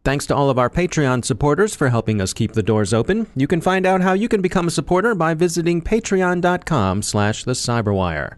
Thanks to all of our Patreon supporters for helping us keep the doors open. You can find out how you can become a supporter by visiting patreon.com/thecyberwire.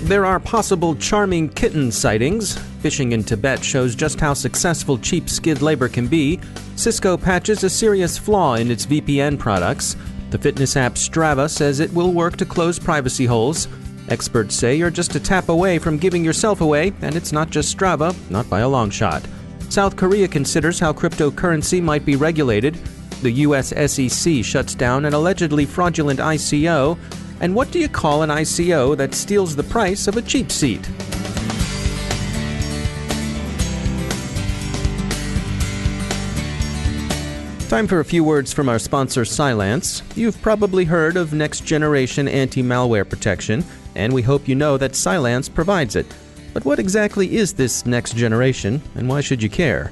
There are possible Charming Kitten sightings. Phishing in Tibet shows just how successful cheap skid labor can be. Cisco patches a serious flaw in its VPN products. The fitness app Strava says it will work to close privacy holes. Experts say you're just a tap away from giving yourself away, and it's not just Strava, not by a long shot. South Korea considers how cryptocurrency might be regulated. The US SEC shuts down an allegedly fraudulent ICO. And what do you call an ICO that steals the price of a cheap seat? Time for a few words from our sponsor, Cylance. You've probably heard of next-generation anti-malware protection, and we hope you know that Cylance provides it. But what exactly is this next generation, and why should you care?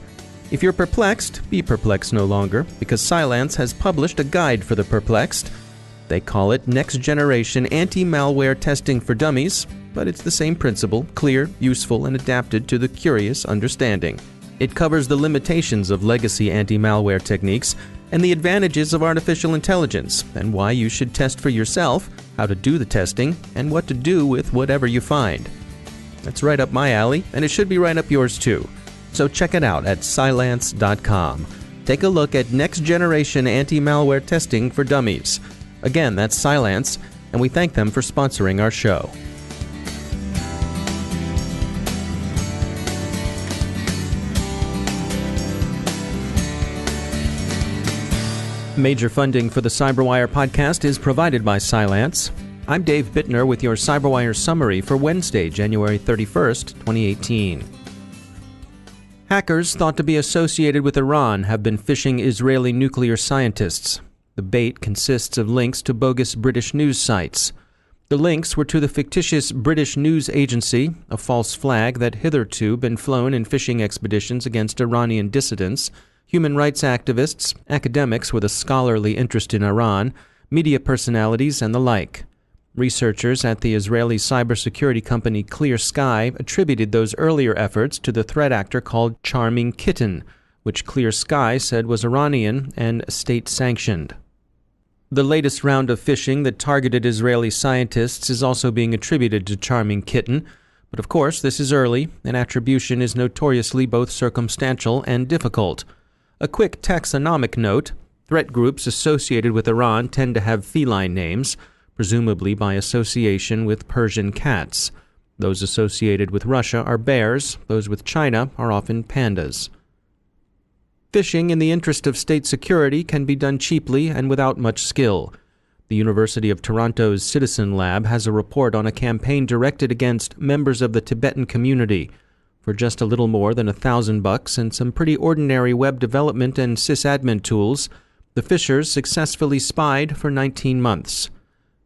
If you're perplexed, be perplexed no longer, because Cylance has published a guide for the perplexed. They call it Next Generation Anti-Malware Testing for Dummies, but it's the same principle, clear, useful, and adapted to the curious understanding. It covers the limitations of legacy anti-malware techniques and the advantages of artificial intelligence, and why you should test for yourself, how to do the testing, and what to do with whatever you find. That's right up my alley, and it should be right up yours too. So check it out at Cylance.com. Take a look at Next Generation Anti-Malware Testing for Dummies. Again, that's Cylance, and we thank them for sponsoring our show. Major funding for the CyberWire podcast is provided by Cylance. I'm Dave Bittner with your CyberWire summary for Wednesday, January 31st, 2018. Hackers thought to be associated with Iran have been phishing Israeli nuclear scientists. The bait consists of links to bogus British news sites. The links were to the fictitious British News Agency, a false flag that hitherto been flown in phishing expeditions against Iranian dissidents, human rights activists, academics with a scholarly interest in Iran, media personalities, and the like. Researchers at the Israeli cybersecurity company Clear Sky attributed those earlier efforts to the threat actor called Charming Kitten, which Clear Sky said was Iranian and state-sanctioned. The latest round of phishing that targeted Israeli scientists is also being attributed to Charming Kitten, but of course this is early, and attribution is notoriously both circumstantial and difficult. A quick taxonomic note: threat groups associated with Iran tend to have feline names, presumably by association with Persian cats. Those associated with Russia are bears, those with China are often pandas. Phishing in the interest of state security can be done cheaply and without much skill. The University of Toronto's Citizen Lab has a report on a campaign directed against members of the Tibetan community. For just a little more than $1,000 and some pretty ordinary web development and sysadmin tools, the phishers successfully spied for 19 months.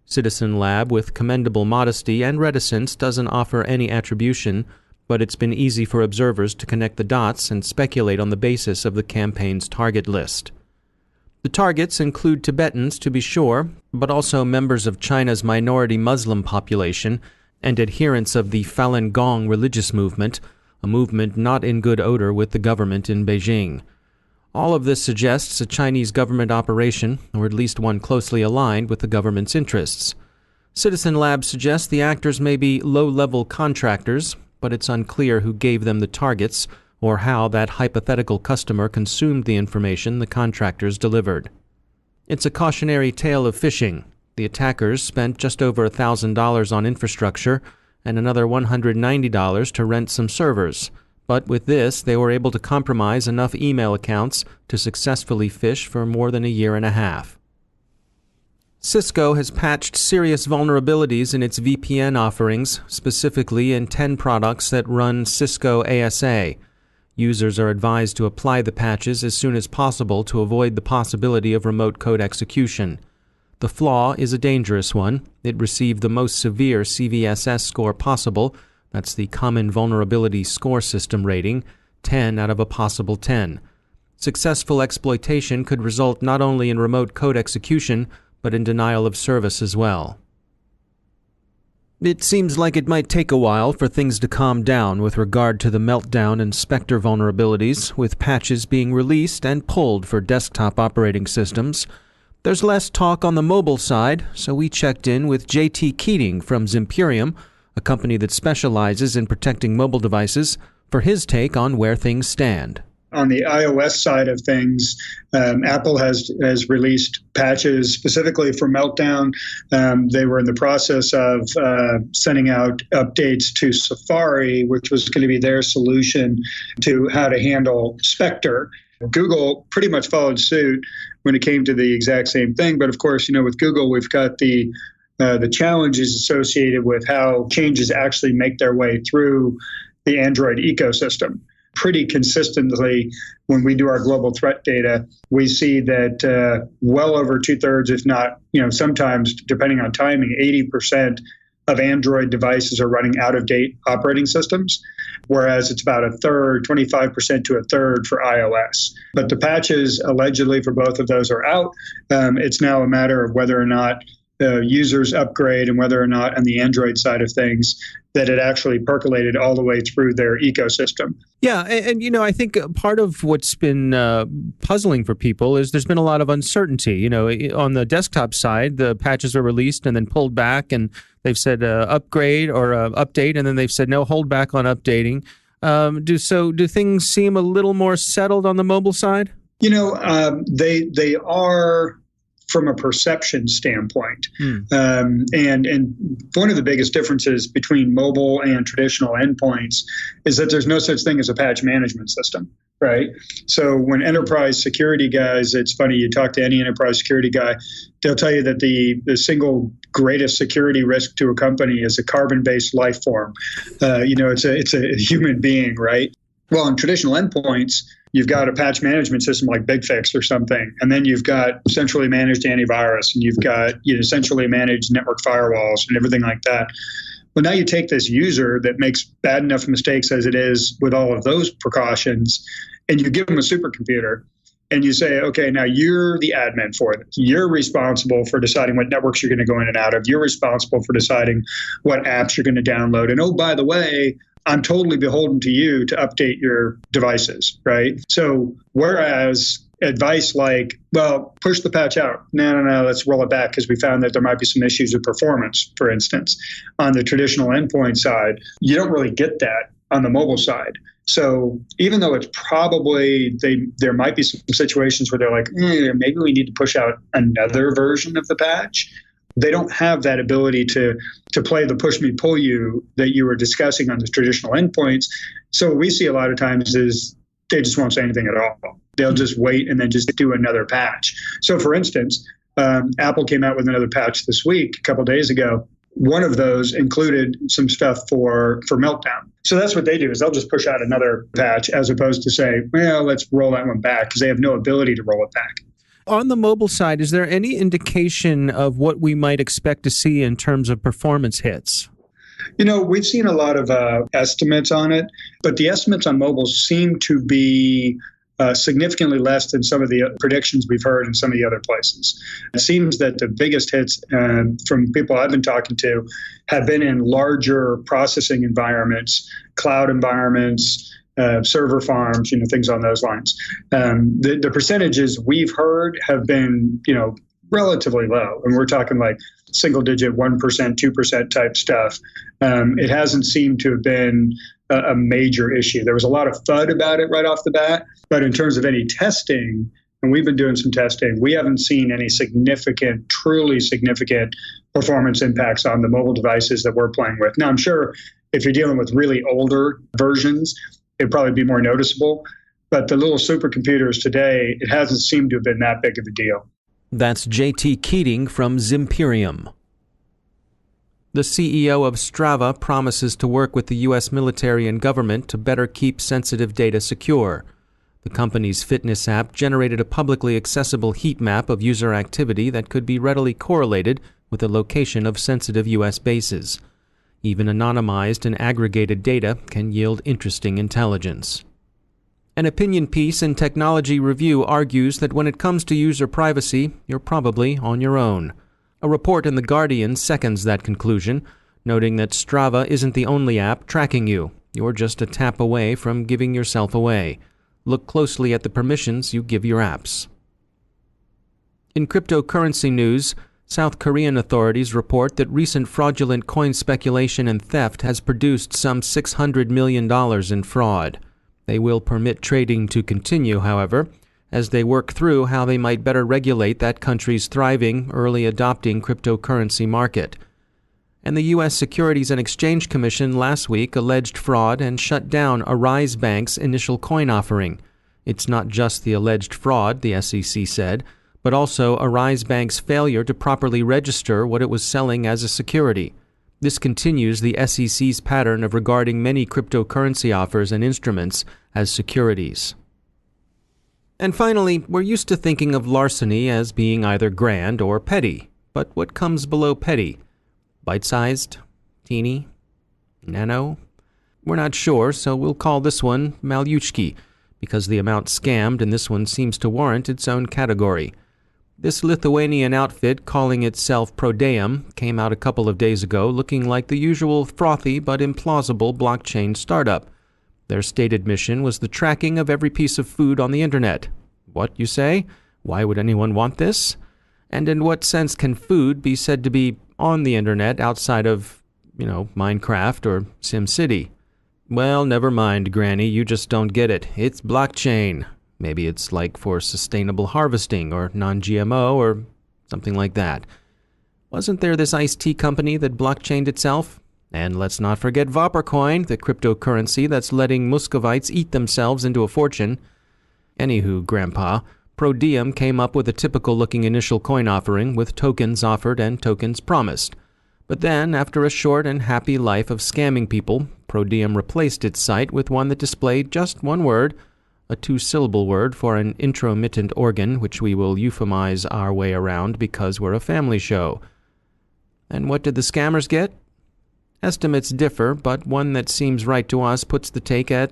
Citizen Lab, with commendable modesty and reticence, doesn't offer any attribution, but it's been easy for observers to connect the dots and speculate on the basis of the campaign's target list. The targets include Tibetans, to be sure, but also members of China's minority Muslim population and adherents of the Falun Gong religious movement, a movement not in good odor with the government in Beijing. All of this suggests a Chinese government operation, or at least one closely aligned with the government's interests. Citizen Lab suggests the actors may be low-level contractors, but it's unclear who gave them the targets or how that hypothetical customer consumed the information the contractors delivered. It's a cautionary tale of phishing. The attackers spent just over $1,000 on infrastructure and another $190 to rent some servers. But with this, they were able to compromise enough email accounts to successfully phish for more than a year and a half. Cisco has patched serious vulnerabilities in its VPN offerings, specifically in 10 products that run Cisco ASA. Users are advised to apply the patches as soon as possible to avoid the possibility of remote code execution. The flaw is a dangerous one. It received the most severe CVSS score possible. That's the Common Vulnerability Score System rating, 10 out of a possible 10. Successful exploitation could result not only in remote code execution, but in denial of service as well. It seems like it might take a while for things to calm down with regard to the Meltdown and Spectre vulnerabilities, with patches being released and pulled for desktop operating systems. There's less talk on the mobile side, so we checked in with JT Keating from Zimperium, a company that specializes in protecting mobile devices, for his take on where things stand. On the iOS side of things, Apple has released patches specifically for Meltdown. They were in the process of sending out updates to Safari, which was going to be their solution to how to handle Spectre. Google pretty much followed suit when it came to the exact same thing. But of course, with Google, we've got the challenges associated with how changes actually make their way through the Android ecosystem. Pretty consistently, when we do our global threat data, we see that well over 2/3, if not, sometimes, depending on timing, 80% of Android devices are running out-of-date operating systems, whereas it's about 1/3, 25% to 1/3 for iOS. But the patches allegedly for both of those are out. It's now a matter of whether or not users upgrade and whether or not on the Android side of things that it actually percolated all the way through their ecosystem. Yeah, and I think part of what's been puzzling for people is there's been a lot of uncertainty. On the desktop side, the patches are released and then pulled back, and they've said upgrade or update, and then they've said no, hold back on updating. Do things seem a little more settled on the mobile side? They are, from a perception standpoint. And one of the biggest differences between mobile and traditional endpoints is that there's no such thing as a patch management system, right? So when enterprise security guys, it's funny, you talk to any enterprise security guy, they'll tell you that the single greatest security risk to a company is a carbon-based life form. It's a human being, right? Well, in traditional endpoints, you've got a patch management system like BigFix or something, and then you've got centrally managed antivirus, and you've got centrally managed network firewalls and everything like that. Well, now you take this user that makes bad enough mistakes as it is with all of those precautions, and you give them a supercomputer, and you say, okay, now you're the admin for this. You're responsible for deciding what networks you're going to go in and out of. You're responsible for deciding what apps you're going to download. And oh, by the way, I'm totally beholden to you to update your devices, right? So whereas advice like, well, push the patch out. No, let's roll it back because we found that there might be some issues with performance, for instance. On the traditional endpoint side, you don't really get that on the mobile side. So even though it's probably, there might be some situations where they're like, maybe we need to push out another version of the patch. They don't have that ability to play the push me, pull you that you were discussing on the traditional endpoints. So what we see a lot of times is they just won't say anything at all. They'll just wait and then just do another patch. So for instance, Apple came out with another patch this week, a couple of days ago. One of those included some stuff for Meltdown. So that's what they do, is they'll just push out another patch as opposed to say, well, let's roll that one back, because they have no ability to roll it back. On the mobile side, is there any indication of what we might expect to see in terms of performance hits? We've seen a lot of estimates on it, but the estimates on mobile seem to be significantly less than some of the predictions we've heard in some of the other places. It seems that the biggest hits from people I've been talking to have been in larger processing environments, cloud environments, server farms, things on those lines. The percentages we've heard have been, relatively low. And we're talking like single digit 1%, 2% type stuff. It hasn't seemed to have been a major issue. There was a lot of FUD about it right off the bat. But in terms of any testing, and we've been doing some testing, we haven't seen any truly significant performance impacts on the mobile devices that we're playing with. Now, I'm sure if you're dealing with really older versions, it'd probably be more noticeable. But the little supercomputers today, it hasn't seemed to have been that big of a deal. That's JT Keating from Zimperium. The CEO of Strava promises to work with the U.S. military and government to better keep sensitive data secure. The company's fitness app generated a publicly accessible heat map of user activity that could be readily correlated with the location of sensitive U.S. bases. Even anonymized and aggregated data can yield interesting intelligence. An opinion piece in Technology Review argues that when it comes to user privacy, you're probably on your own. A report in The Guardian seconds that conclusion, noting that Strava isn't the only app tracking you. You're just a tap away from giving yourself away. Look closely at the permissions you give your apps. In cryptocurrency news, South Korean authorities report that recent fraudulent coin speculation and theft has produced some $600 million in fraud. They will permit trading to continue, however, as they work through how they might better regulate that country's thriving, early adopting cryptocurrency market. And the U.S. Securities and Exchange Commission last week alleged fraud and shut down Arise Bank's initial coin offering. It's not just the alleged fraud, the SEC said, but also Arise Bank's failure to properly register what it was selling as a security. This continues the SEC's pattern of regarding many cryptocurrency offers and instruments as securities. And finally, we're used to thinking of larceny as being either grand or petty. But what comes below petty? Bite-sized? Teeny? Nano? We're not sure, so we'll call this one Malyushki, because the amount scammed in this one seems to warrant its own category. This Lithuanian outfit, calling itself Prodeum, came out a couple of days ago looking like the usual frothy but implausible blockchain startup. Their stated mission was the tracking of every piece of food on the internet. What, you say? Why would anyone want this? And in what sense can food be said to be on the internet outside of, Minecraft or SimCity? Well, never mind, Granny, you just don't get it. It's blockchain. Maybe it's like for sustainable harvesting or non-GMO or something like that. Wasn't there this iced tea company that blockchained itself? And let's not forget Vapor-Coin, the cryptocurrency that's letting Muscovites eat themselves into a fortune. Anywho, Grandpa, Prodeum came up with a typical-looking initial coin offering with tokens offered and tokens promised. But then, after a short and happy life of scamming people, Prodeum replaced its site with one that displayed just one word, a two-syllable word for an intromittent organ, which we will euphemize our way around because we're a family show. And what did the scammers get? Estimates differ, but one that seems right to us puts the take at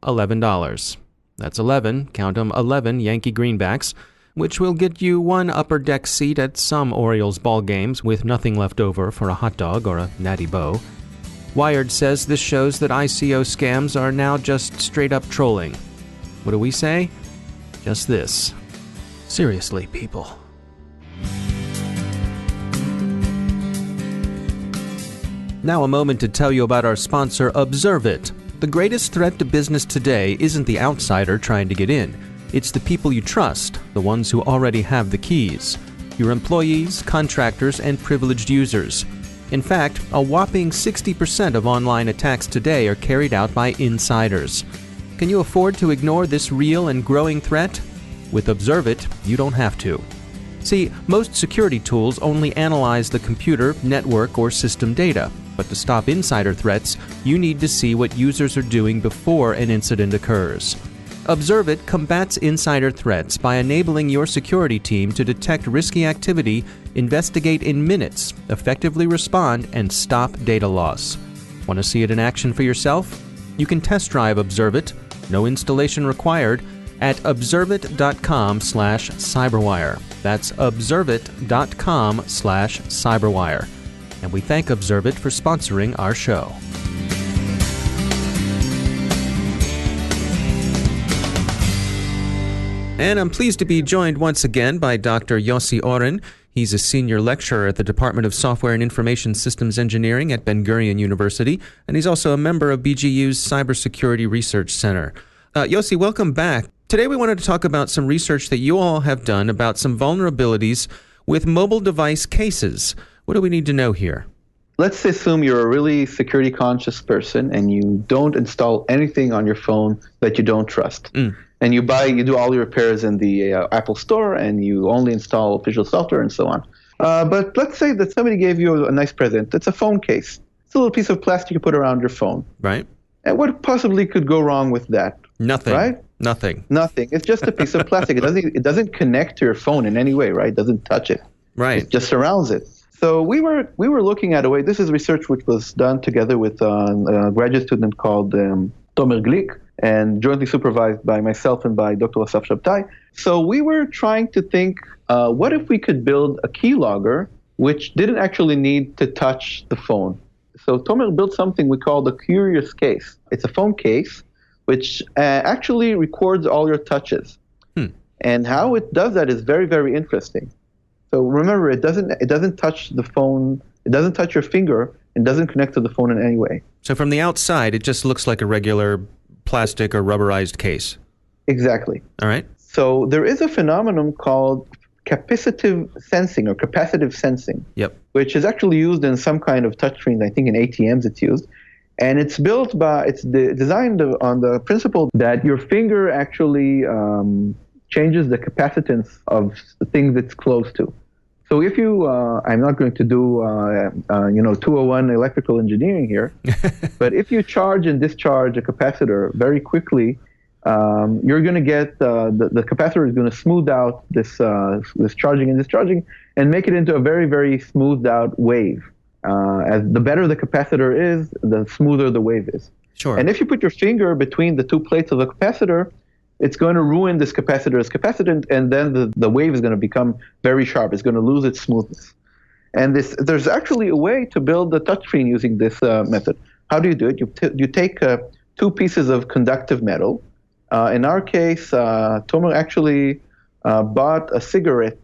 $11. That's 11, count 'em, 11 Yankee greenbacks, which will get you one upper deck seat at some Orioles ball games with nothing left over for a hot dog or a natty bow. Wired says this shows that ICO scams are now just straight-up trolling. What do we say? Just this. Seriously, people. Now a moment to tell you about our sponsor, Observit. The greatest threat to business today isn't the outsider trying to get in. It's the people you trust, the ones who already have the keys. Your employees, contractors, and privileged users. In fact, a whopping 60% of online attacks today are carried out by insiders. Can you afford to ignore this real and growing threat? With Observit, you don't have to. See, most security tools only analyze the computer, network, or system data. But to stop insider threats, you need to see what users are doing before an incident occurs. Observit combats insider threats by enabling your security team to detect risky activity, investigate in minutes, effectively respond, and stop data loss. Want to see it in action for yourself? You can test drive Observit, no installation required, at observit.com/cyberwire. That's observit.com/cyberwire. And we thank Observit for sponsoring our show. And I'm pleased to be joined once again by Dr. Yossi Oren. He's a senior lecturer at the Department of Software and Information Systems Engineering at Ben-Gurion University, and he's also a member of BGU's Cybersecurity Research Center. Yossi, welcome back. Today we wanted to talk about some research that you all have done about some vulnerabilities with mobile device cases. What do we need to know here? Let's assume you're a really security conscious person and you don't install anything on your phone that you don't trust. And you do all your repairs in the Apple Store and you only install official software and so on. But let's say that somebody gave you a nice present. It's a phone case. It's a little piece of plastic you put around your phone. Right. And what possibly could go wrong with that? Nothing. Right? Nothing. It's just a piece of plastic. It doesn't connect to your phone in any way, right? It doesn't touch it. Right. It just surrounds it. So we were looking at a way. This is research which was done together with a graduate student called Tomer Glick, and jointly supervised by myself and by Dr. Asaf Shabtai. So we were trying to think, what if we could build a keylogger which didn't actually need to touch the phone? So Tomer built something we call the Curious Case. It's a phone case which actually records all your touches. And how it does that is very, very interesting. So remember, it doesn't touch the phone, it doesn't touch your finger, it doesn't connect to the phone in any way. So from the outside, it just looks like a regular plastic or rubberized case. Exactly. All right. So there is a phenomenon called Capacitive Sensing or Capacitive Sensing, which is actually used in some kind of touchscreens. I think in ATMs it's used. And it's designed on the principle that your finger actually changes the capacitance of the thing that's close to. So if you, I'm not going to do, 201 electrical engineering here, but if you charge and discharge a capacitor very quickly, you're going to get, the capacitor is going to smooth out this charging and discharging and make it into a very, very smoothed out wave. As the better the capacitor is, the smoother the wave is. Sure. And if you put your finger between the two plates of the capacitor, it's going to ruin this capacitor's capacitance, and then the wave is going to become very sharp. It's going to lose its smoothness. And there's actually a way to build the touchscreen using this method. How do you do it? You take two pieces of conductive metal. In our case, Tomer actually bought a cigarette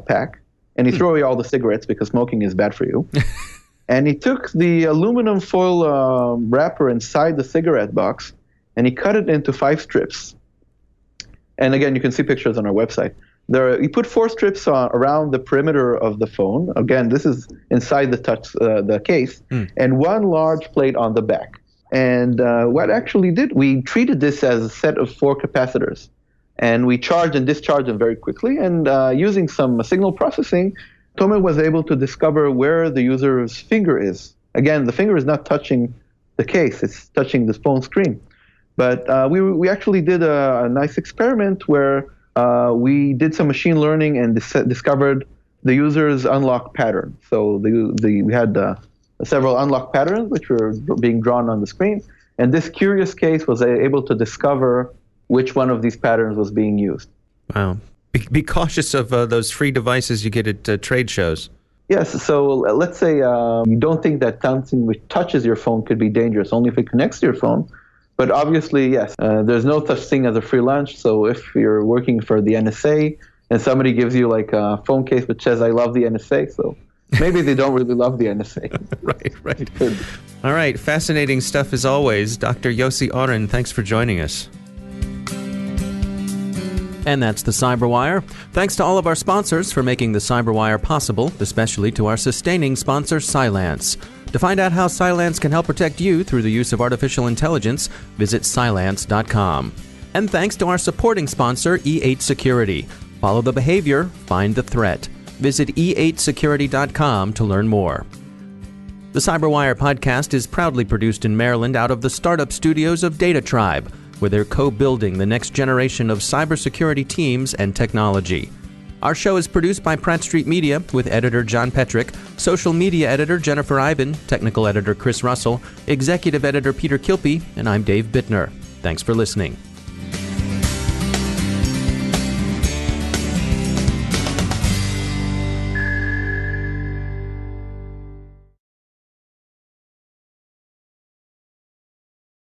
pack, and he threw away all the cigarettes because smoking is bad for you. And he took the aluminum foil wrapper inside the cigarette box, and he cut it into 5 strips. And again, you can see pictures on our website. You put 4 strips around the perimeter of the phone. Again, this is inside the case, and 1 large plate on the back. And what actually did, we treated this as a set of 4 capacitors. And we charged and discharged them very quickly. And using some signal processing, Tomer was able to discover where the user's finger is. Again, the finger is not touching the case, it's touching the phone screen. But we actually did a nice experiment where we did some machine learning and discovered the user's unlock pattern. So we had several unlock patterns which were being drawn on the screen. And this curious case was able to discover which one of these patterns was being used. Wow. Be cautious of those free devices you get at trade shows. Yes, so let's say you don't think that something which touches your phone could be dangerous, only if it connects to your phone. But obviously, yes, there's no such thing as a free lunch. So if you're working for the NSA and somebody gives you like a phone case which says, I love the NSA, so maybe they don't really love the NSA. Right. All right, fascinating stuff as always. Dr. Yossi Oren, thanks for joining us. And that's the Cyberwire. Thanks to all of our sponsors for making the Cyberwire possible, especially to our sustaining sponsor, Cylance. To find out how Cylance can help protect you through the use of artificial intelligence, visit Cylance.com. And thanks to our supporting sponsor, E8 Security. Follow the behavior, find the threat. Visit E8Security.com to learn more. The Cyberwire podcast is proudly produced in Maryland out of the startup studios of Data Tribe, where they're co-building the next generation of cybersecurity teams and technology. Our show is produced by Pratt Street Media with editor John Petrick, social media editor Jennifer Iben, technical editor Chris Russell, executive editor Peter Kilpie, and I'm Dave Bittner. Thanks for listening.